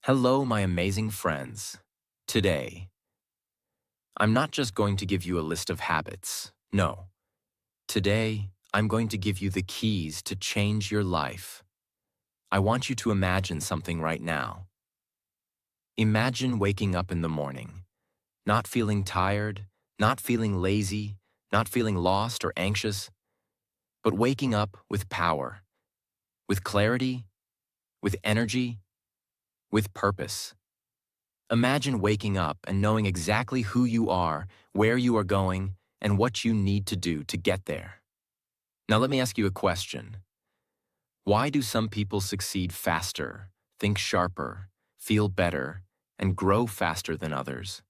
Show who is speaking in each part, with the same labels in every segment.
Speaker 1: Hello, my amazing friends. Today, I'm not just going to give you a list of habits. No. Today, I'm going to give you the keys to change your life. I want you to imagine something right now. Imagine waking up in the morning, not feeling tired, not feeling lazy, not feeling lost or anxious, but waking up with power, with clarity, with energy, with purpose. Imagine waking up and knowing exactly who you are, where you are going, and what you need to do to get there. Now let me ask you a question. Why do some people succeed faster, think sharper, feel better, and grow faster than others?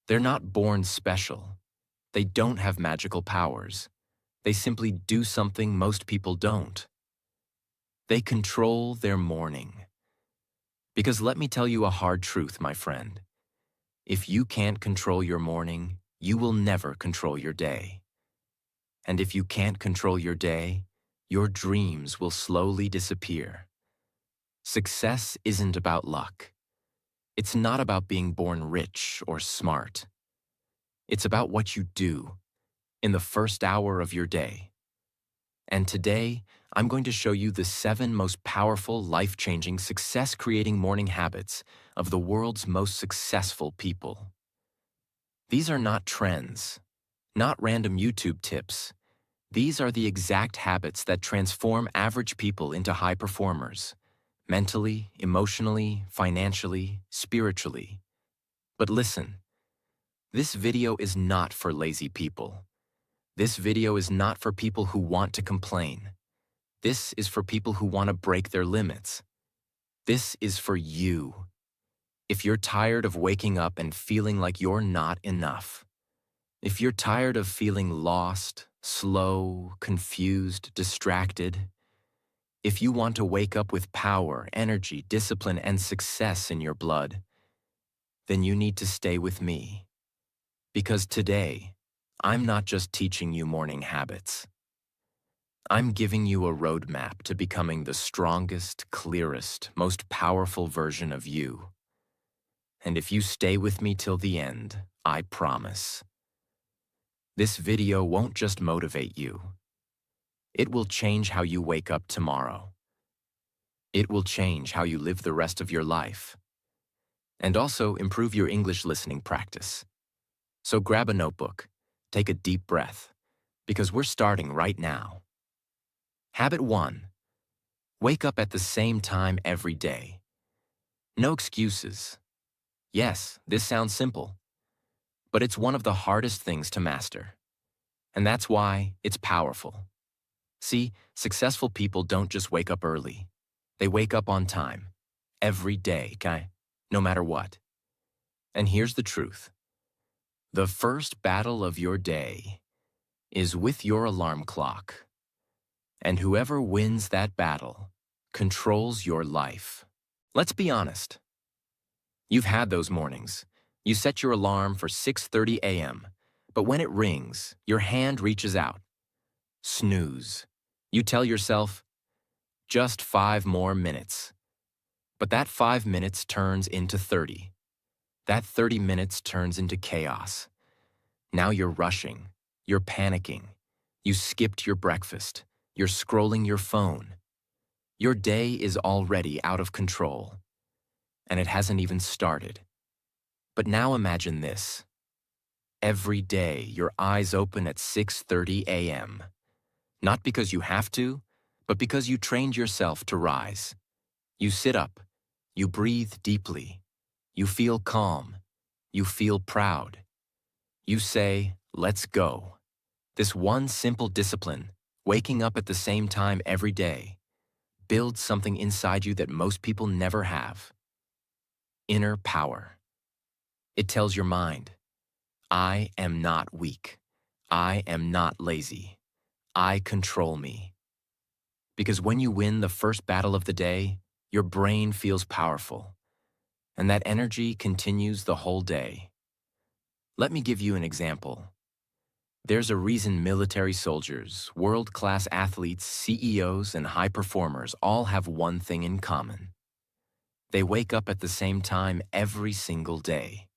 Speaker 1: They're not born special. They don't have magical powers. They simply do something most people don't. They control their morning. Because let me tell you a hard truth, my friend. If you can't control your morning, you will never control your day. And if you can't control your day, your dreams will slowly disappear. Success isn't about luck. It's not about being born rich or smart. It's about what you do in the first hour of your day. And today, I'm going to show you the 7 most powerful, life-changing, success-creating morning habits of the world's most successful people. These are not trends, not random YouTube tips. These are the exact habits that transform average people into high performers, mentally, emotionally, financially, spiritually. But listen, this video is not for lazy people. This video is not for people who want to complain. This is for people who want to break their limits. This is for you. If you're tired of waking up and feeling like you're not enough, if you're tired of feeling lost, slow, confused, distracted, if you want to wake up with power, energy, discipline, and success in your blood, then you need to stay with me. Because today, I'm not just teaching you morning habits. I'm giving you a roadmap to becoming the strongest, clearest, most powerful version of you. And if you stay with me till the end, I promise, this video won't just motivate you. It will change how you wake up tomorrow. It will change how you live the rest of your life. And also improve your English listening practice. So grab a notebook, take a deep breath, because we're starting right now. Habit 1. Wake up at the same time every day. No excuses. Yes, this sounds simple, but it's one of the hardest things to master. And that's why it's powerful. See, successful people don't just wake up early. They wake up on time. Every day, okay? No matter what. And here's the truth. The first battle of your day is with your alarm clock. And whoever wins that battle controls your life. Let's be honest. You've had those mornings. You set your alarm for 6:30 a.m., but when it rings, your hand reaches out. Snooze. You tell yourself, just 5 more minutes. But that 5 minutes turns into 30. That 30 minutes turns into chaos. Now you're rushing. You're panicking. You skipped your breakfast. You're scrolling your phone. Your day is already out of control. And it hasn't even started. But now imagine this. Every day, your eyes open at 6:30 a.m. Not because you have to, but because you trained yourself to rise. You sit up. You breathe deeply. You feel calm. You feel proud. You say, let's go. This one simple discipline, waking up at the same time every day, builds something inside you that most people never have. Inner power. It tells your mind, I am not weak. I am not lazy. I control me. Because when you win the first battle of the day, your brain feels powerful, and that energy continues the whole day. Let me give you an example. There's a reason military soldiers, world-class athletes, CEOs, and high performers all have one thing in common. They wake up at the same time every single day.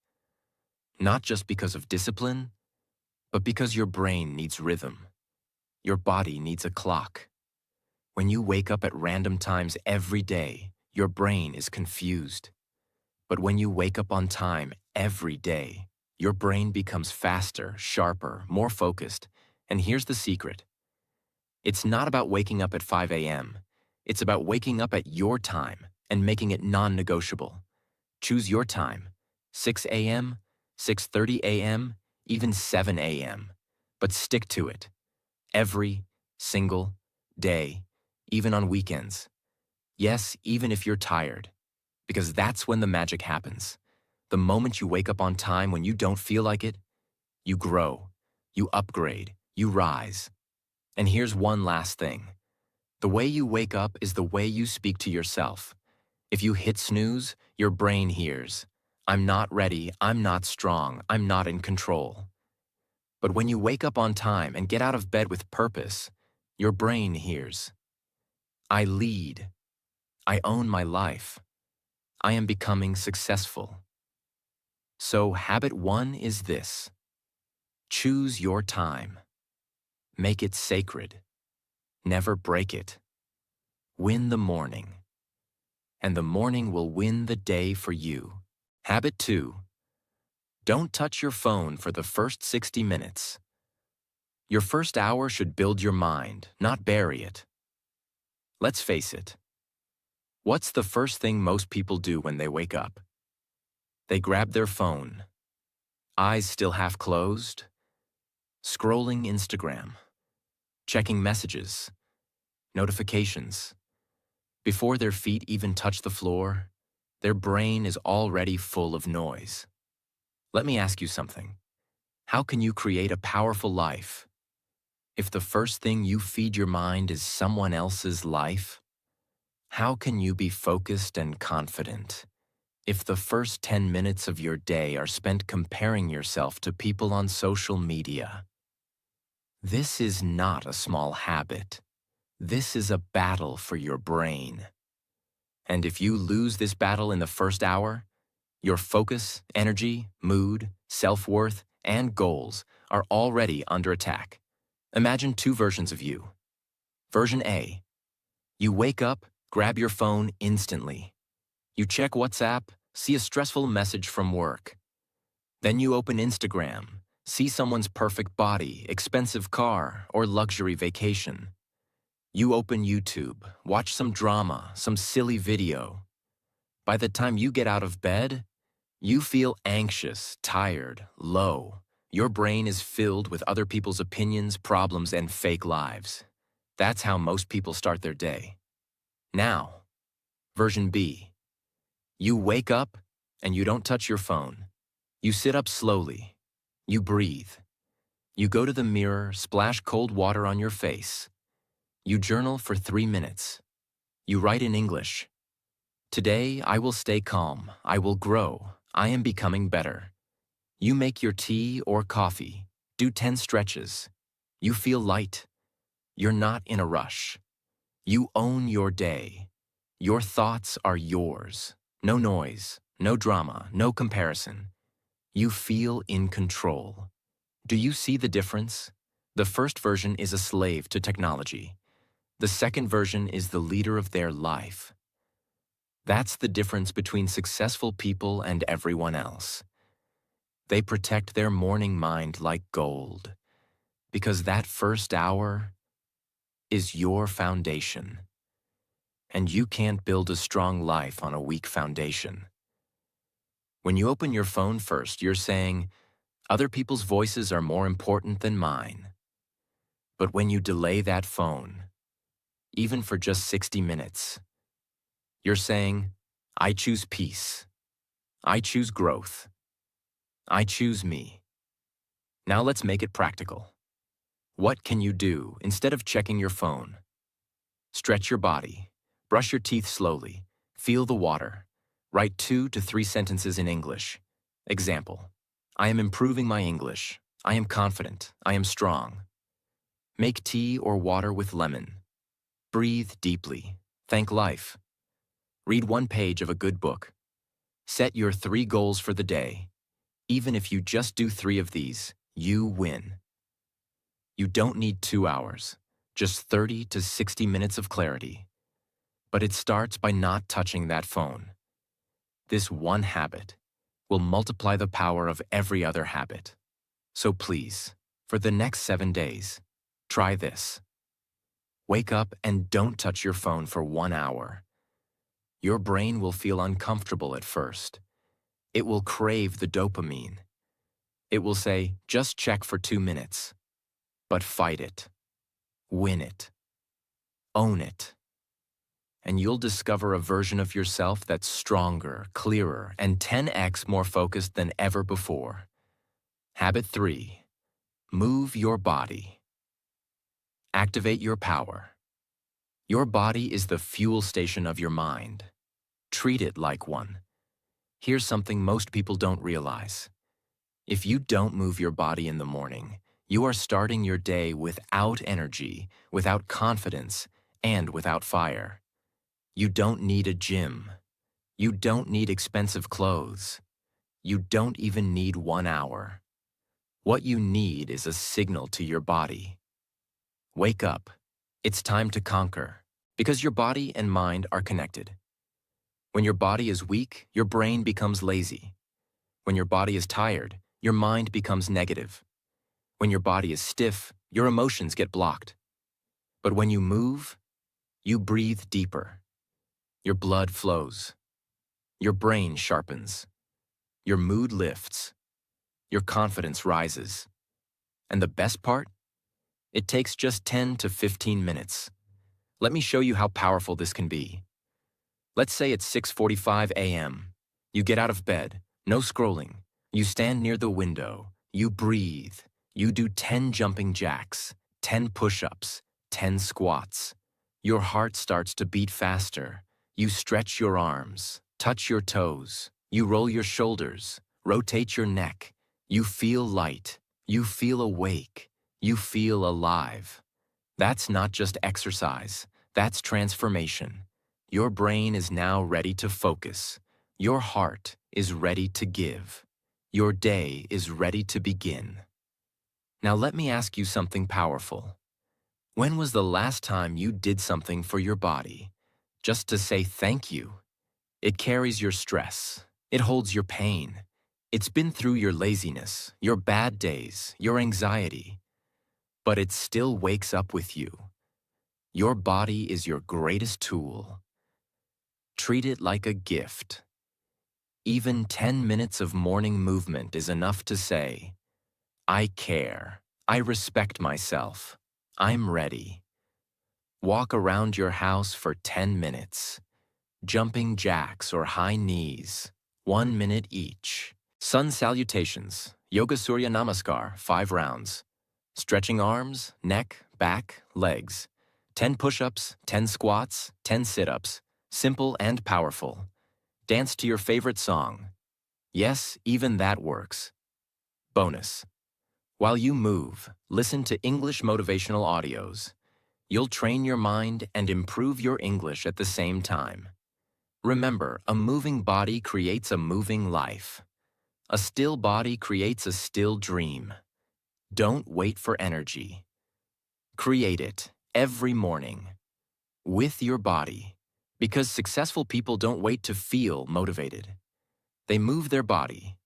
Speaker 1: Not just because of discipline, but because your brain needs rhythm. Your body needs a clock. When you wake up at random times every day, your brain is confused. But when you wake up on time every day, your brain becomes faster, sharper, more focused. And here's the secret. It's not about waking up at 5 a.m. It's about waking up at your time and making it non-negotiable. Choose your time, 6 a.m., 6:30 a.m., even 7 a.m. But stick to it. Every single day, even on weekends. Yes, even if you're tired. Because that's when the magic happens. The moment you wake up on time when you don't feel like it, you grow, you upgrade, you rise. And here's one last thing. The way you wake up is the way you speak to yourself. If you hit snooze, your brain hears, I'm not ready, I'm not strong, I'm not in control. But when you wake up on time and get out of bed with purpose, your brain hears, I lead, I own my life, I am becoming successful. So habit 1 is this. Choose your time. Make it sacred. Never break it. Win the morning. And the morning will win the day for you. Habit 2. Don't touch your phone for the first 60 minutes. Your first hour should build your mind, not bury it. Let's face it. What's the first thing most people do when they wake up? They grab their phone, eyes still half closed, scrolling Instagram, checking messages, notifications. Before their feet even touch the floor, their brain is already full of noise. Let me ask you something. How can you create a powerful life if the first thing you feed your mind is someone else's life? How can you be focused and confident if the first 10 minutes of your day are spent comparing yourself to people on social media? This is not a small habit. This is a battle for your brain. And if you lose this battle in the first hour, your focus, energy, mood, self-worth, and goals are already under attack. Imagine 2 versions of you. Version A. You wake up, grab your phone instantly. You check WhatsApp, see a stressful message from work. Then you open Instagram, see someone's perfect body, expensive car, or luxury vacation. You open YouTube, watch some drama, some silly video. By the time you get out of bed, you feel anxious, tired, low. Your brain is filled with other people's opinions, problems, and fake lives. That's how most people start their day. Now, version B. You wake up and you don't touch your phone. You sit up slowly. You breathe. You go to the mirror, splash cold water on your face. You journal for 3 minutes. You write in English. Today, I will stay calm. I will grow. I am becoming better. You make your tea or coffee. Do 10 stretches. You feel light. You're not in a rush. You own your day. Your thoughts are yours. No noise, no drama, no comparison. You feel in control. Do you see the difference? The first version is a slave to technology. The second version is the leader of their life. That's the difference between successful people and everyone else. They protect their morning mind like gold, because that first hour is your foundation. And you can't build a strong life on a weak foundation. When you open your phone first, you're saying, other people's voices are more important than mine. But when you delay that phone, even for just 60 minutes, you're saying, I choose peace. I choose growth. I choose me. Now let's make it practical. What can you do instead of checking your phone? Stretch your body. Brush your teeth slowly. Feel the water. Write 2 to 3 sentences in English. Example: I am improving my English. I am confident. I am strong. Make tea or water with lemon. Breathe deeply. Thank life. Read one page of a good book. Set your 3 goals for the day. Even if you just do 3 of these, you win. You don't need 2 hours, just 30 to 60 minutes of clarity. But it starts by not touching that phone. This one habit will multiply the power of every other habit. So please, for the next 7 days, try this. Wake up and don't touch your phone for 1 hour. Your brain will feel uncomfortable at first. It will crave the dopamine. It will say, just check for 2 minutes. But fight it. Win it. Own it. And you'll discover a version of yourself that's stronger, clearer, and 10x more focused than ever before. Habit 3. Move your body. Activate your power. Your body is the fuel station of your mind. Treat it like one. Here's something most people don't realize. If you don't move your body in the morning, you are starting your day without energy, without confidence, and without fire. You don't need a gym. You don't need expensive clothes. You don't even need 1 hour. What you need is a signal to your body. Wake up. It's time to conquer, because your body and mind are connected. When your body is weak, your brain becomes lazy. When your body is tired, your mind becomes negative. When your body is stiff, your emotions get blocked. But when you move, you breathe deeper. Your blood flows. Your brain sharpens. Your mood lifts. Your confidence rises. And the best part? It takes just 10 to 15 minutes. Let me show you how powerful this can be. Let's say it's 6:45 a.m. You get out of bed, no scrolling. You stand near the window. You breathe. You do 10 jumping jacks, 10 push-ups, 10 squats. Your heart starts to beat faster. You stretch your arms, touch your toes. You roll your shoulders, rotate your neck. You feel light. You feel awake. You feel alive. That's not just exercise. That's transformation. Your brain is now ready to focus. Your heart is ready to give. Your day is ready to begin. Now let me ask you something powerful. When was the last time you did something for your body, just to say thank you? It carries your stress. It holds your pain. It's been through your laziness, your bad days, your anxiety. But it still wakes up with you. Your body is your greatest tool. Treat it like a gift. Even 10 minutes of morning movement is enough to say, I care. I respect myself. I'm ready. Walk around your house for 10 minutes. Jumping jacks or high knees, 1 minute each. Sun salutations, Yoga Surya Namaskar, 5 rounds. Stretching arms, neck, back, legs. 10 push-ups, 10 squats, 10 sit-ups. Simple and powerful. Dance to your favorite song. Yes, even that works. Bonus. While you move, listen to English motivational audios. You'll train your mind and improve your English at the same time. Remember, a moving body creates a moving life. A still body creates a still dream. Don't wait for energy. Create it every morning with your body, because successful people don't wait to feel motivated. They move their body,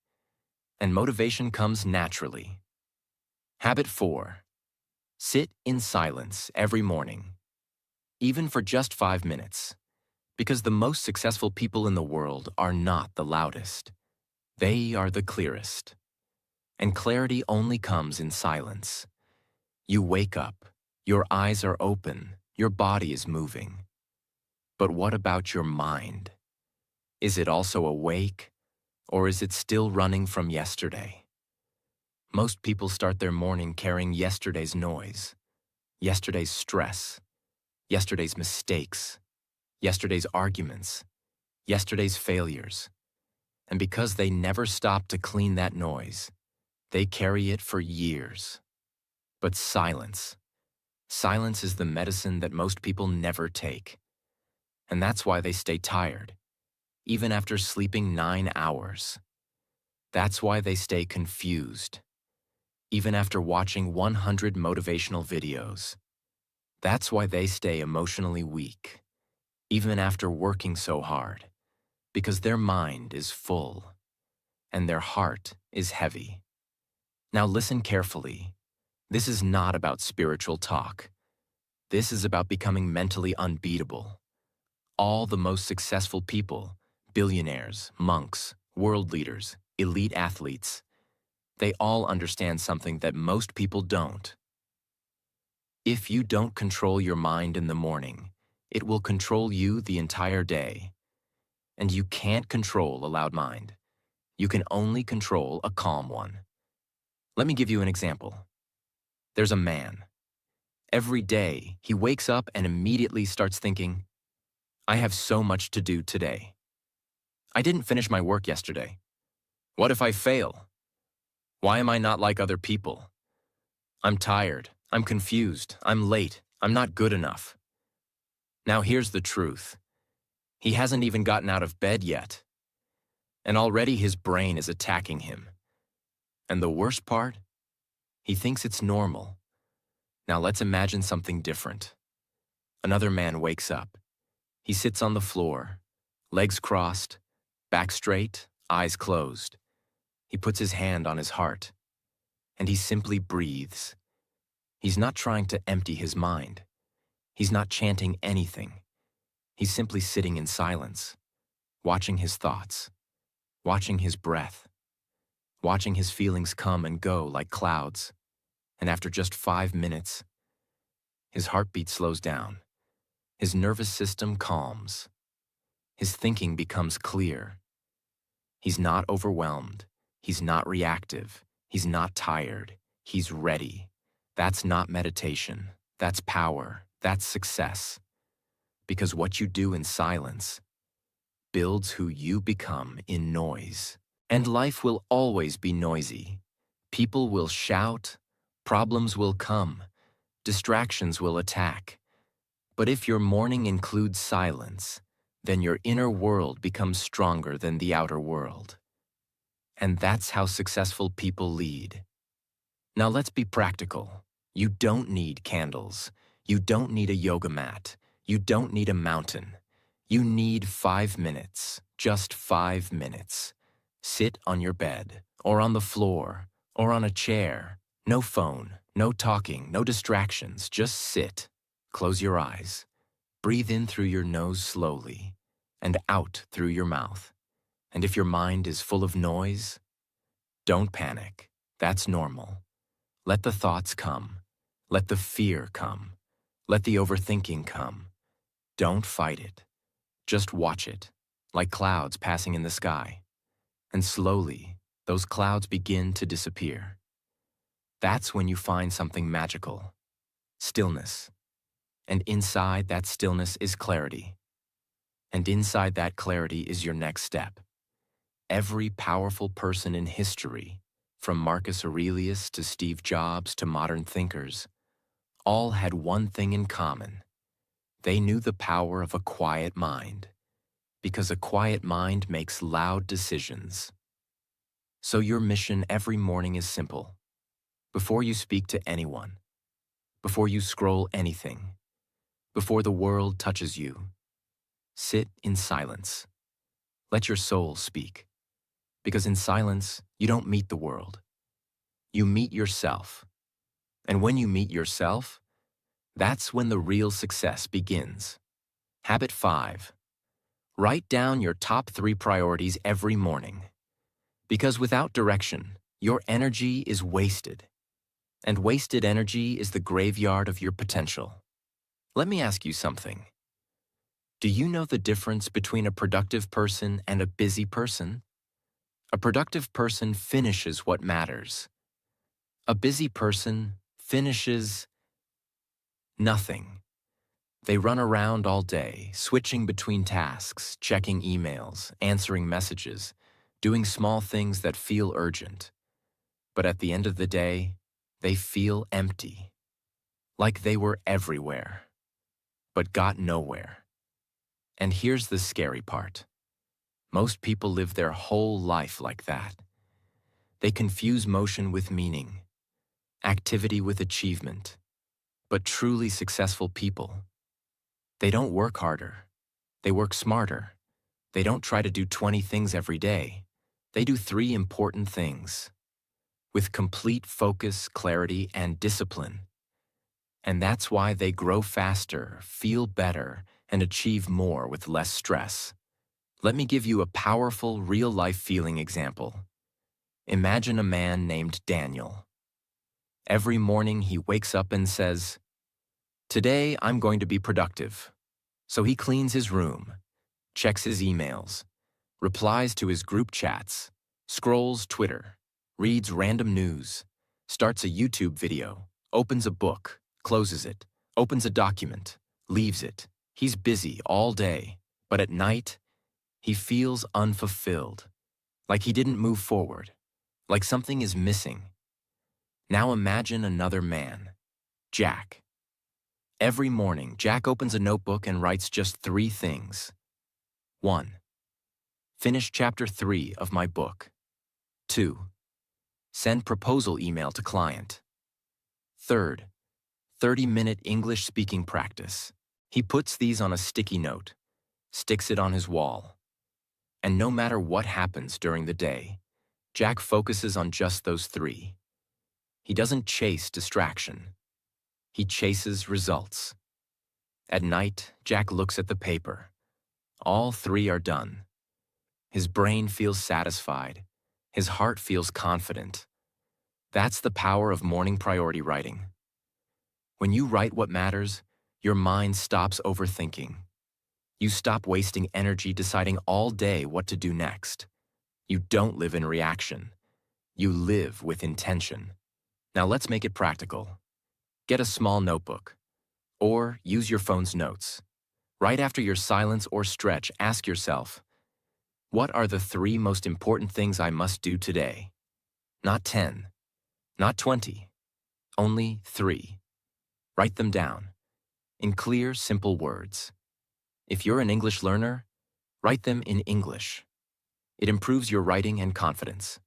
Speaker 1: and motivation comes naturally. Habit 4. Sit in silence every morning, even for just 5 minutes, because the most successful people in the world are not the loudest. They are the clearest. And clarity only comes in silence. You wake up, your eyes are open, your body is moving. But what about your mind? Is it also awake, or is it still running from yesterday? Most people start their morning carrying yesterday's noise, yesterday's stress, yesterday's mistakes, yesterday's arguments, yesterday's failures. And because they never stop to clean that noise, they carry it for years. But silence is the medicine that most people never take. And that's why they stay tired, even after sleeping 9 hours. That's why they stay confused, even after watching 100 motivational videos. That's why they stay emotionally weak, even after working so hard, because their mind is full and their heart is heavy. Now listen carefully. This is not about spiritual talk. This is about becoming mentally unbeatable. All the most successful people, billionaires, monks, world leaders, elite athletes, they all understand something that most people don't. If you don't control your mind in the morning, it will control you the entire day. And you can't control a loud mind. You can only control a calm one. Let me give you an example. There's a man. Every day, he wakes up and immediately starts thinking, I have so much to do today. I didn't finish my work yesterday. What if I fail? Why am I not like other people? I'm tired. I'm confused. I'm late. I'm not good enough. Now here's the truth. He hasn't even gotten out of bed yet. And already his brain is attacking him. And the worst part? He thinks it's normal. Now let's imagine something different. Another man wakes up. He sits on the floor, legs crossed, back straight, eyes closed. He puts his hand on his heart, and he simply breathes. He's not trying to empty his mind. He's not chanting anything. He's simply sitting in silence, watching his thoughts, watching his breath, watching his feelings come and go like clouds. And after just 5 minutes, his heartbeat slows down. His nervous system calms. His thinking becomes clear. He's not overwhelmed. He's not reactive. He's not tired. He's ready. That's not meditation. That's power. That's success. Because what you do in silence builds who you become in noise. And life will always be noisy. People will shout. Problems will come. Distractions will attack. But if your morning includes silence, then your inner world becomes stronger than the outer world. And that's how successful people lead. Now let's be practical. You don't need candles. You don't need a yoga mat. You don't need a mountain. You need 5 minutes, just 5 minutes. Sit on your bed, or on the floor, or on a chair. No phone, no talking, no distractions, just sit. Close your eyes. Breathe in through your nose slowly, and out through your mouth. And if your mind is full of noise, don't panic. That's normal. Let the thoughts come. Let the fear come. Let the overthinking come. Don't fight it. Just watch it, like clouds passing in the sky. And slowly, those clouds begin to disappear. That's when you find something magical. Stillness. And inside that stillness is clarity. And inside that clarity is your next step. Every powerful person in history, from Marcus Aurelius to Steve Jobs to modern thinkers, all had one thing in common. They knew the power of a quiet mind, because a quiet mind makes loud decisions. So your mission every morning is simple. Before you speak to anyone, before you scroll anything, before the world touches you, sit in silence. Let your soul speak. Because in silence, you don't meet the world. You meet yourself. And when you meet yourself, that's when the real success begins. Habit 5. Write down your top 3 priorities every morning. Because without direction, your energy is wasted. And wasted energy is the graveyard of your potential. Let me ask you something. Do you know the difference between a productive person and a busy person? A productive person finishes what matters. A busy person finishes nothing. They run around all day, switching between tasks, checking emails, answering messages, doing small things that feel urgent. But at the end of the day, they feel empty, like they were everywhere, but got nowhere. And here's the scary part. Most people live their whole life like that. They confuse motion with meaning, activity with achievement. But truly successful people, they don't work harder. They work smarter. They don't try to do 20 things every day. They do 3 important things with complete focus, clarity, and discipline. And that's why they grow faster, feel better, and achieve more with less stress. Let me give you a powerful, real-life feeling example. Imagine a man named Daniel. Every morning he wakes up and says, "Today I'm going to be productive." So he cleans his room, checks his emails, replies to his group chats, scrolls Twitter, reads random news, starts a YouTube video, opens a book, closes it, opens a document, leaves it. He's busy all day, but at night, he feels unfulfilled, like he didn't move forward, like something is missing. Now imagine another man, Jack. Every morning, Jack opens a notebook and writes just 3 things. 1. Finish chapter 3 of my book. 2. Send proposal email to client. 3rd, 30-minute English speaking practice. He puts these on a sticky note, sticks it on his wall. And no matter what happens during the day, Jack focuses on just those 3. He doesn't chase distraction. He chases results. At night, Jack looks at the paper. All 3 are done. His brain feels satisfied. His heart feels confident. That's the power of morning priority writing. When you write what matters, your mind stops overthinking. You stop wasting energy deciding all day what to do next. You don't live in reaction. You live with intention. Now let's make it practical. Get a small notebook, or use your phone's notes. Right after your silence or stretch, ask yourself, what are the 3 most important things I must do today? Not 10, not 20, only 3. Write them down, in clear, simple words. If you're an English learner, write them in English. It improves your writing and confidence.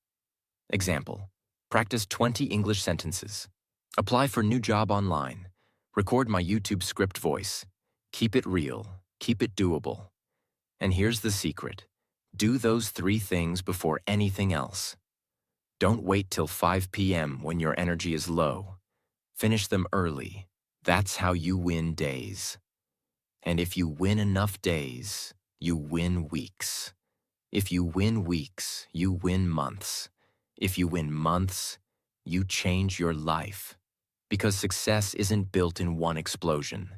Speaker 1: Example, practice 20 English sentences. Apply for new job online. Record my YouTube script voice. Keep it real. Keep it doable. And here's the secret. Do those 3 things before anything else. Don't wait till 5 p.m. when your energy is low. Finish them early. That's how you win days. And if you win enough days, you win weeks. If you win weeks, you win months. If you win months, you change your life. Because success isn't built in one explosion.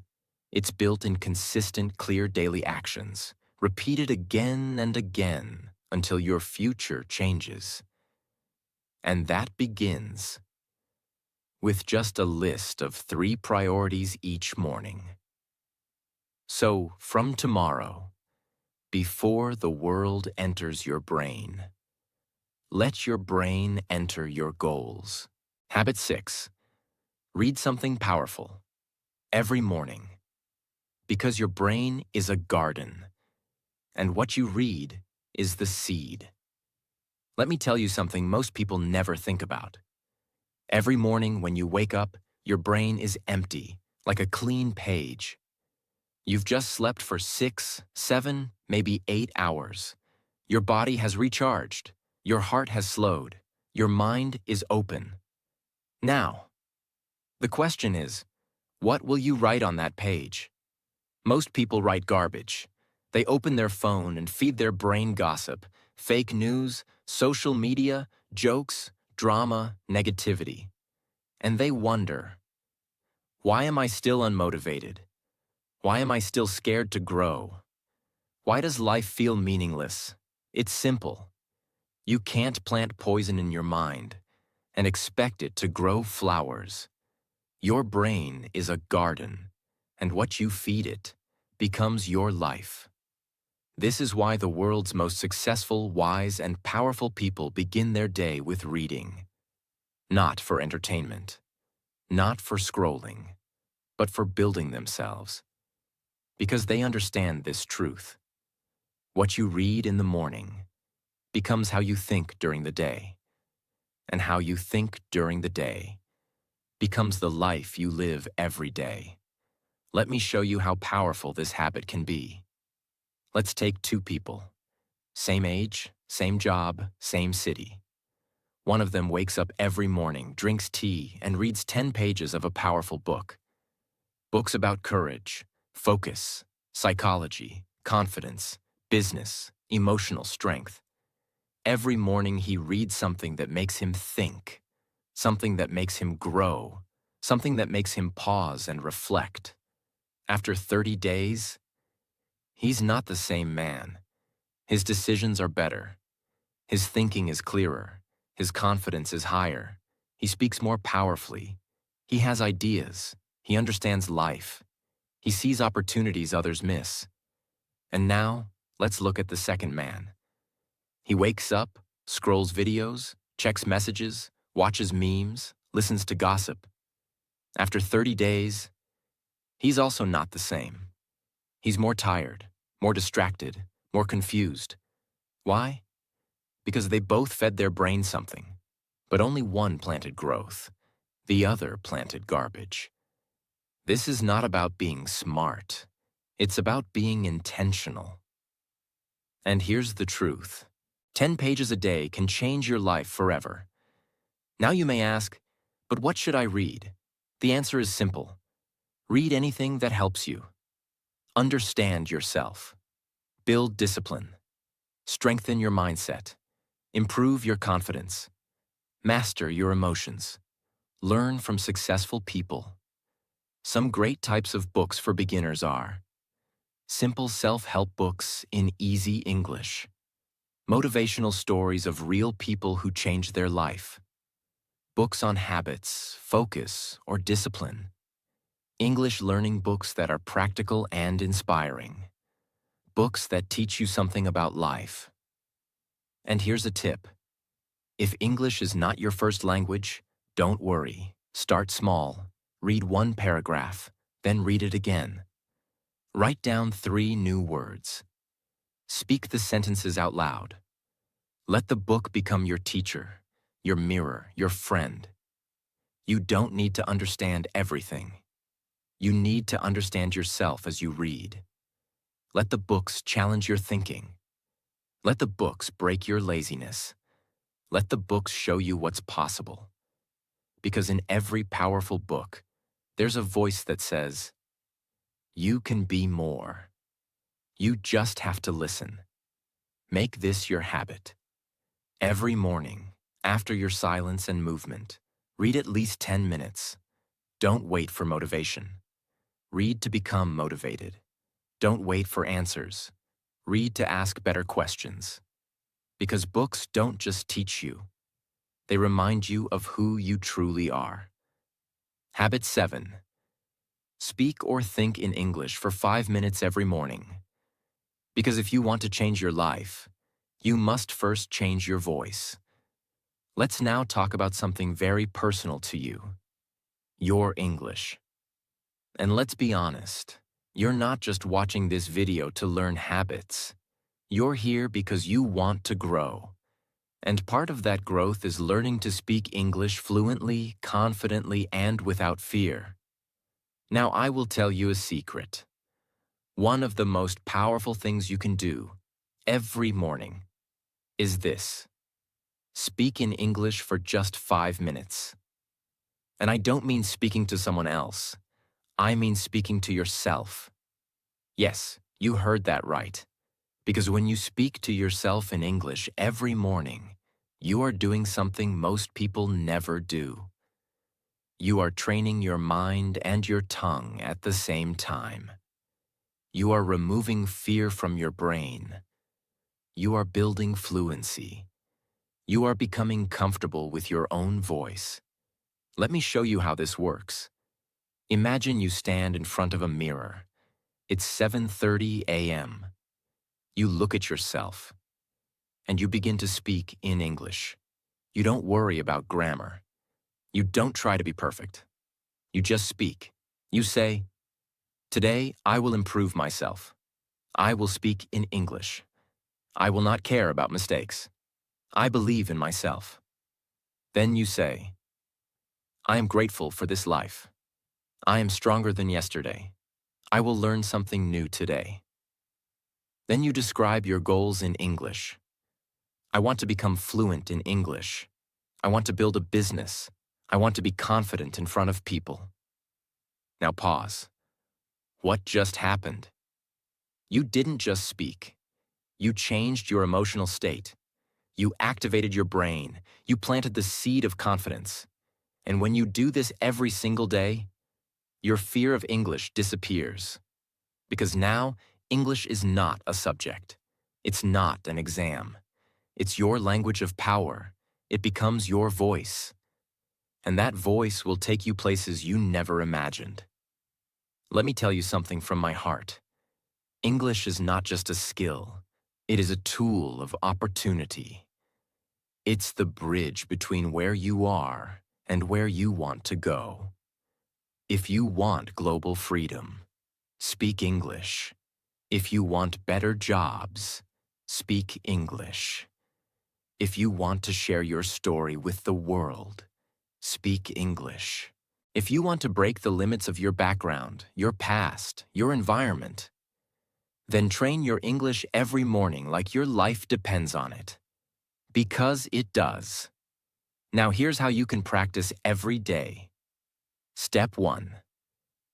Speaker 1: It's built in consistent, clear daily actions, repeated again and again until your future changes. And that begins with just a list of 3 priorities each morning. So, from tomorrow, before the world enters your brain, let your brain enter your goals. Habit 6. Read something powerful every morning. Because your brain is a garden, and what you read is the seed. Let me tell you something most people never think about. Every morning when you wake up, your brain is empty, like a clean page. You've just slept for 6, 7, maybe 8 hours. Your body has recharged. Your heart has slowed. Your mind is open. Now, the question is, what will you write on that page? Most people write garbage. They open their phone and feed their brain gossip, fake news, social media, jokes, drama, negativity. And they wonder, why am I still unmotivated? Why am I still scared to grow? Why does life feel meaningless? It's simple. You can't plant poison in your mind and expect it to grow flowers. Your brain is a garden, and what you feed it becomes your life. This is why the world's most successful, wise, and powerful people begin their day with reading. Not for entertainment, not for scrolling, but for building themselves. because they understand this truth. What you read in the morning becomes how you think during the day, and how you think during the day becomes the life you live every day. Let me show you how powerful this habit can be. Let's take two people. Same age, same job, same city. One of them wakes up every morning, drinks tea, and reads 10 pages of a powerful book. Books about courage, focus, psychology, confidence, business, emotional strength. Every morning he reads something that makes him think, something that makes him grow, something that makes him pause and reflect. After 30 days, he's not the same man. His decisions are better. His thinking is clearer. His confidence is higher. He speaks more powerfully. He has ideas. He understands life. He sees opportunities others miss. And now, let's look at the second man. He wakes up, scrolls videos, checks messages, watches memes, listens to gossip. After 30 days, he's also not the same. He's more tired, more distracted, more confused. Why? Because they both fed their brain something, but only one planted growth. The other planted garbage. This is not about being smart. It's about being intentional. And here's the truth. 10 pages a day can change your life forever. Now you may ask, but what should I read? The answer is simple. Read anything that helps you. Understand yourself. Build discipline. Strengthen your mindset. Improve your confidence. Master your emotions. Learn from successful people. Some great types of books for beginners are simple self-help books in easy English, motivational stories of real people who changed their life, books on habits, focus, or discipline, English learning books that are practical and inspiring, books that teach you something about life. And here's a tip. If English is not your first language, don't worry. Start small. Read one paragraph, then read it again. Write down 3 new words. Speak the sentences out loud. Let the book become your teacher, your mirror, your friend. You don't need to understand everything. You need to understand yourself as you read. Let the books challenge your thinking. Let the books break your laziness. Let the books show you what's possible. Because in every powerful book, there's a voice that says, you can be more. You just have to listen. Make this your habit. Every morning, after your silence and movement, read at least 10 minutes. Don't wait for motivation. Read to become motivated. Don't wait for answers. Read to ask better questions. Because books don't just teach you. They remind you of who you truly are. Habit 7. Speak or think in English for 5 minutes every morning. Because if you want to change your life, you must first change your voice. Let's now talk about something very personal to you. Your English. And let's be honest, you're not just watching this video to learn habits. You're here because you want to grow. And part of that growth is learning to speak English fluently, confidently, and without fear. Now I will tell you a secret. One of the most powerful things you can do every morning is this. Speak in English for just 5 minutes. And I don't mean speaking to someone else. I mean speaking to yourself. Yes, you heard that right. Because when you speak to yourself in English every morning, you are doing something most people never do. You are training your mind and your tongue at the same time. You are removing fear from your brain. You are building fluency. You are becoming comfortable with your own voice. Let me show you how this works. Imagine you stand in front of a mirror. It's 7:30 a.m. You look at yourself, and you begin to speak in English. You don't worry about grammar. You don't try to be perfect. You just speak. You say, Today, I will improve myself. I will speak in English. I will not care about mistakes. I believe in myself. Then you say, I am grateful for this life. I am stronger than yesterday. I will learn something new today. Then you describe your goals in English. I want to become fluent in English. I want to build a business. I want to be confident in front of people. Now pause. What just happened? You didn't just speak. You changed your emotional state. You activated your brain. You planted the seed of confidence. And when you do this every single day, your fear of English disappears. Because now, English is not a subject. It's not an exam. It's your language of power. It becomes your voice. And that voice will take you places you never imagined. Let me tell you something from my heart. English is not just a skill. It is a tool of opportunity. It's the bridge between where you are and where you want to go. If you want global freedom, speak English. If you want better jobs, speak English. If you want to share your story with the world, speak English. If you want to break the limits of your background, your past, your environment, then train your English every morning like your life depends on it. Because it does. Now here's how you can practice every day. Step 1.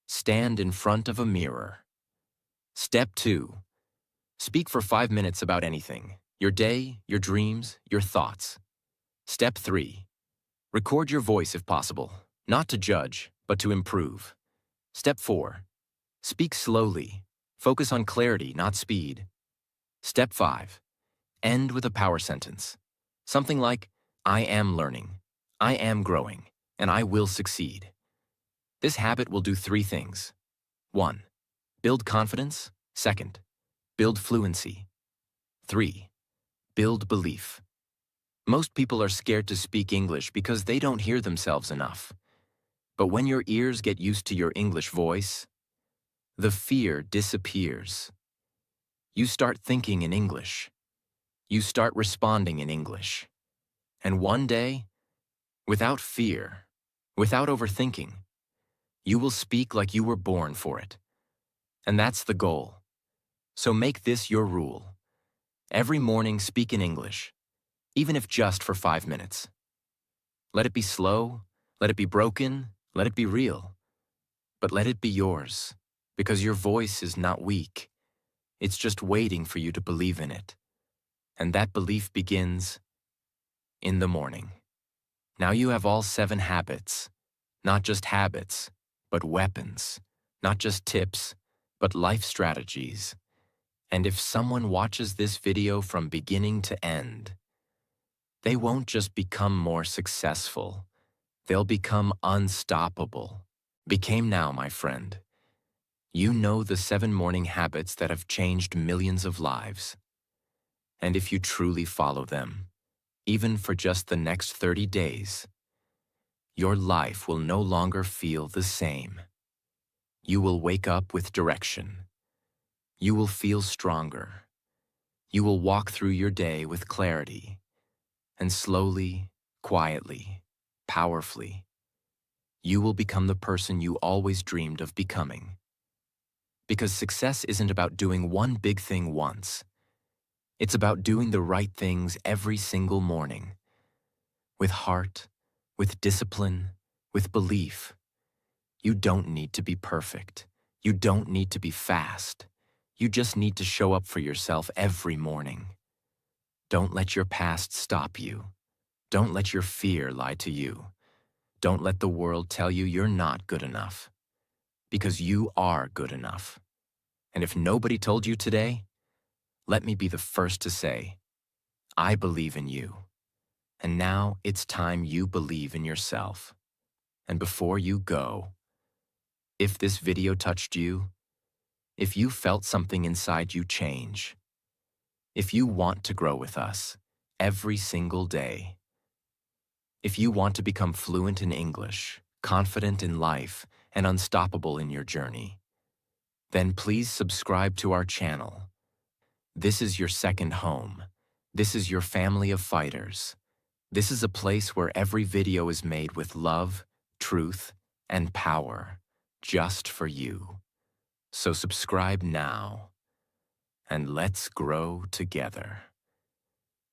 Speaker 1: Stand in front of a mirror. Step 2. Speak for 5 minutes about anything. Your day, your dreams, your thoughts. Step 3. Record your voice if possible, not to judge, but to improve. Step 4. Speak slowly. Focus on clarity, not speed. Step 5. End with a power sentence. Something like, I am learning, I am growing, and I will succeed. This habit will do 3 things. 1. Build confidence. 2. Build fluency. 3. Build belief. Most people are scared to speak English because they don't hear themselves enough. But when your ears get used to your English voice, the fear disappears. You start thinking in English. You start responding in English. And one day, without fear, without overthinking, you will speak like you were born for it. And that's the goal. So make this your rule. Every morning speak in English, even if just for 5 minutes. Let it be slow, let it be broken, let it be real. But let it be yours, because your voice is not weak. It's just waiting for you to believe in it. And that belief begins in the morning. Now you have all 7 habits. Not just habits, but weapons. Not just tips, but life strategies. And if someone watches this video from beginning to end, they won't just become more successful. They'll become unstoppable. Became now, my friend. You know the 7 morning habits that have changed millions of lives. And if you truly follow them, even for just the next 30 days, your life will no longer feel the same. You will wake up with direction. You will feel stronger. You will walk through your day with clarity. And slowly, quietly, powerfully, you will become the person you always dreamed of becoming. Because success isn't about doing one big thing once. It's about doing the right things every single morning. With heart, with discipline, with belief. You don't need to be perfect. You don't need to be fast. You just need to show up for yourself every morning. Don't let your past stop you. Don't let your fear lie to you. Don't let the world tell you you're not good enough. Because you are good enough. And if nobody told you today, let me be the first to say, I believe in you. And now it's time you believe in yourself. And before you go, if this video touched you, if you felt something inside you change, if you want to grow with us every single day, if you want to become fluent in English, confident in life, and unstoppable in your journey, then please subscribe to our channel. This is your second home. This is your family of fighters. This is a place where every video is made with love, truth, and power, just for you. So subscribe now, and let's grow together.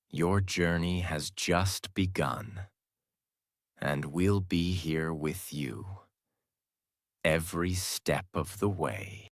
Speaker 1: Your journey has just begun, and we'll be here with you every step of the way.